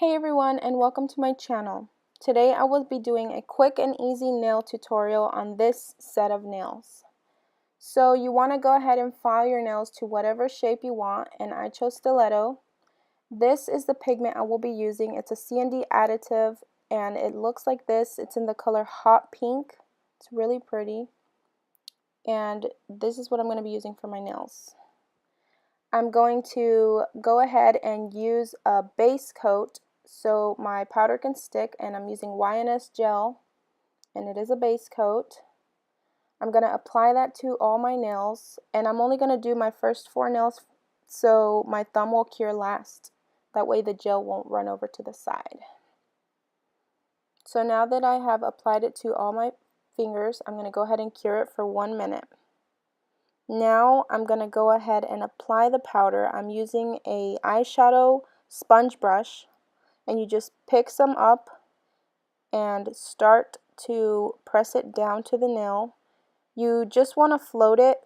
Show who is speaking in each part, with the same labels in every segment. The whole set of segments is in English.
Speaker 1: Hey everyone, and welcome to my channel. Today I will be doing a quick and easy nail tutorial on this set of nails. So you want to go ahead and file your nails to whatever shape you want, and I chose Stiletto. This is the pigment I will be using. It's a C&D additive and it looks like this. It's in the color Hot Pink. It's really pretty. And this is what I'm going to be using for my nails. I'm going to go ahead and use a base coat so my powder can stick, and I'm using Y&S Gel, and it is a base coat. I'm going to apply that to all my nails, and I'm only going to do my first 4 nails so my thumb will cure last. That way the gel won't run over to the side. So now that I have applied it to all my fingers, I'm going to go ahead and cure it for 1 minute. Now I'm going to go ahead and apply the powder. I'm using a eyeshadow sponge brush, and you just pick some up and start to press it down to the nail. You just want to float it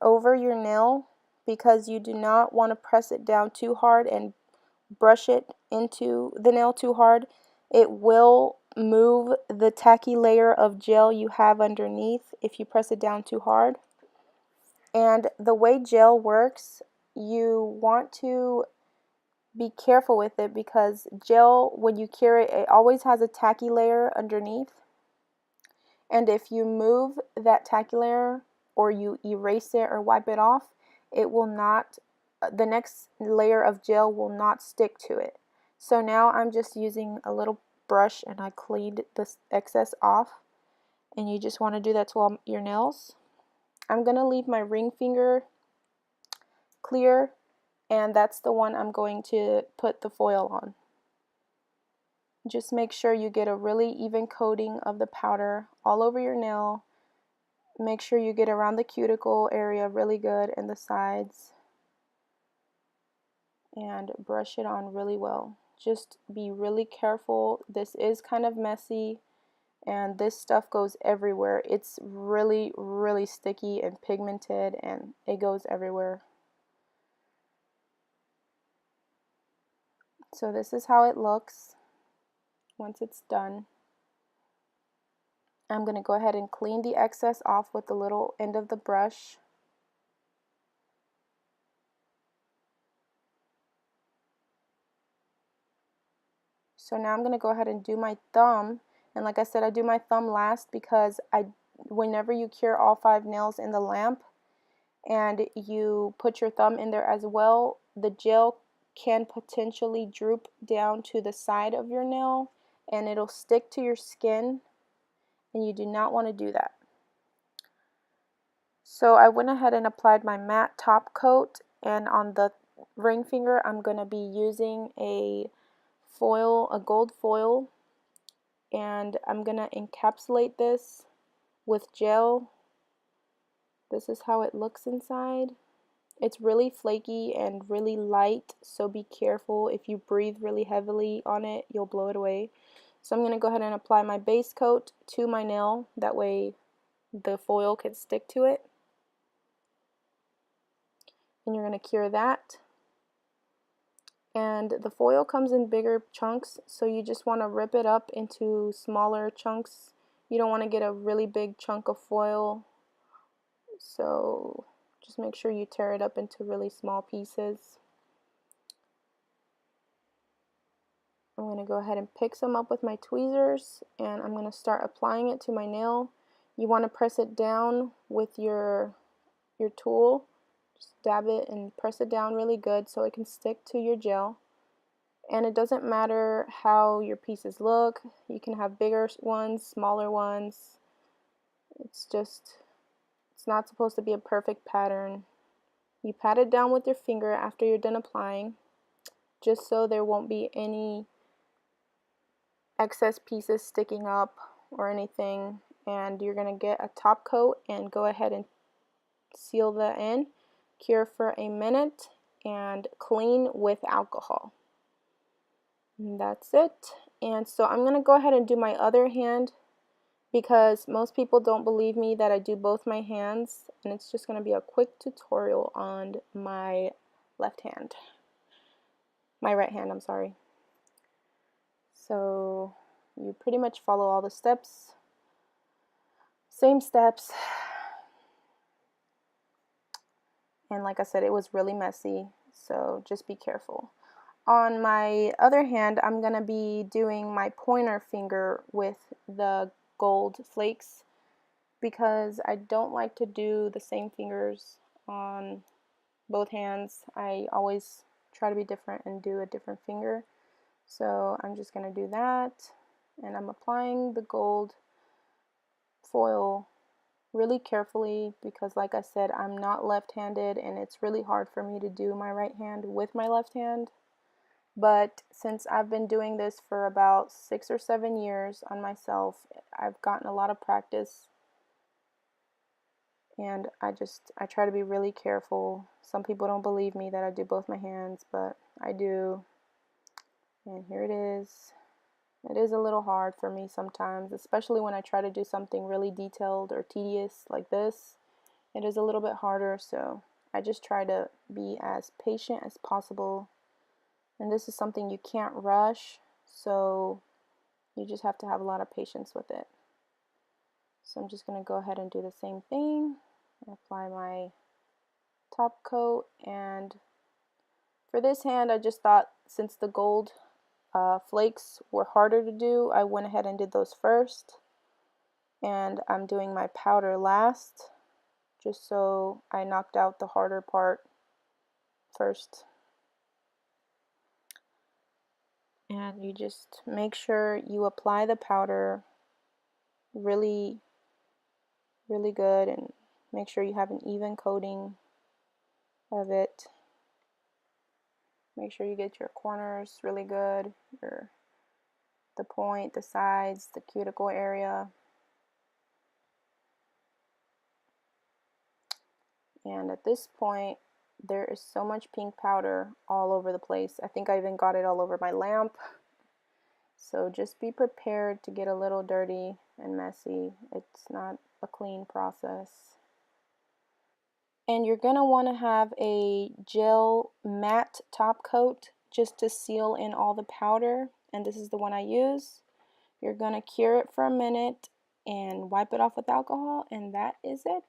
Speaker 1: over your nail because you do not want to press it down too hard and brush it into the nail too hard. It will move the tacky layer of gel you have underneath if you press it down too hard. And the way gel works, you want to be careful with it because gel, when you cure it, it always has a tacky layer underneath. And if you move that tacky layer or you erase it or wipe it off, it will not, the next layer of gel will not stick to it. So now I'm just using a little brush and I cleaned this excess off. And you just want to do that to all your nails. I'm going to leave my ring finger clear, and that's the one I'm going to put the foil on. Just make sure you get a really even coating of the powder all over your nail. Make sure you get around the cuticle area really good and the sides, and brush it on really well. Just be really careful. This is kind of messy and this stuff goes everywhere. It's really, really sticky and pigmented and it goes everywhere. So this is how it looks once it's done. I'm going to go ahead and clean the excess off with the little end of the brush. So now I'm going to go ahead and do my thumb. And like I said, I do my thumb last because whenever you cure all 5 nails in the lamp and you put your thumb in there as well, the gel can potentially droop down to the side of your nail and it'll stick to your skin, and you do not want to do that. So I went ahead and applied my matte top coat, and on the ring finger I'm going to be using a gold foil, and I'm going to encapsulate this with gel. This is how it looks inside. It's really flaky and really light, so be careful. If you breathe really heavily on it, you'll blow it away. So I'm going to go ahead and apply my base coat to my nail. That way the foil can stick to it. And you're going to cure that. And the foil comes in bigger chunks, so you just want to rip it up into smaller chunks. You don't want to get a really big chunk of foil, so just make sure you tear it up into really small pieces. I'm going to go ahead and pick some up with my tweezers, and I'm going to start applying it to my nail. You want to press it down with your tool. Just dab it and press it down really good so it can stick to your gel. And it doesn't matter how your pieces look. You can have bigger ones, smaller ones. It's not supposed to be a perfect pattern. You pat it down with your finger after you're done applying, just so there won't be any excess pieces sticking up or anything. And you're going to get a top coat and go ahead and seal that in. Cure for a minute and clean with alcohol. And that's it. And so I'm going to go ahead and do my other hand because most people don't believe me that I do both my hands, and it's just going to be a quick tutorial on my right hand, I'm sorry. So you pretty much follow all the steps, same steps. And like I said, it was really messy, so just be careful. On my other hand, I'm going to be doing my pointer finger with the gold flakes because I don't like to do the same fingers on both hands. I always try to be different and do a different finger. So I'm just going to do that, and I'm applying the gold foil really carefully because, like I said, I'm not left-handed and it's really hard for me to do my right hand with my left hand. But since I've been doing this for about 6 or 7 years on myself, I've gotten a lot of practice, and I try to be really careful. Some people don't believe me that I do both my hands, but I do. And here it is. It is a little hard for me sometimes, especially when I try to do something really detailed or tedious like this. It is a little bit harder, so I just try to be as patient as possible. And this is something you can't rush, so you just have to have a lot of patience with it. So I'm just going to go ahead and do the same thing. Apply my top coat, and for this hand I just thought since the gold flakes were harder to do, I went ahead and did those first. And I'm doing my powder last, just so I knocked out the harder part first. And you just make sure you apply the powder really good, and make sure you have an even coating of it. Make sure you get your corners really good, the point, the sides, the cuticle area. And at this point, there is so much pink powder all over the place. I think I even got it all over my lamp. So just be prepared to get a little dirty and messy. It's not a clean process. And you're going to want to have a gel matte top coat just to seal in all the powder. And this is the one I use. You're going to cure it for a minute and wipe it off with alcohol, and that is it.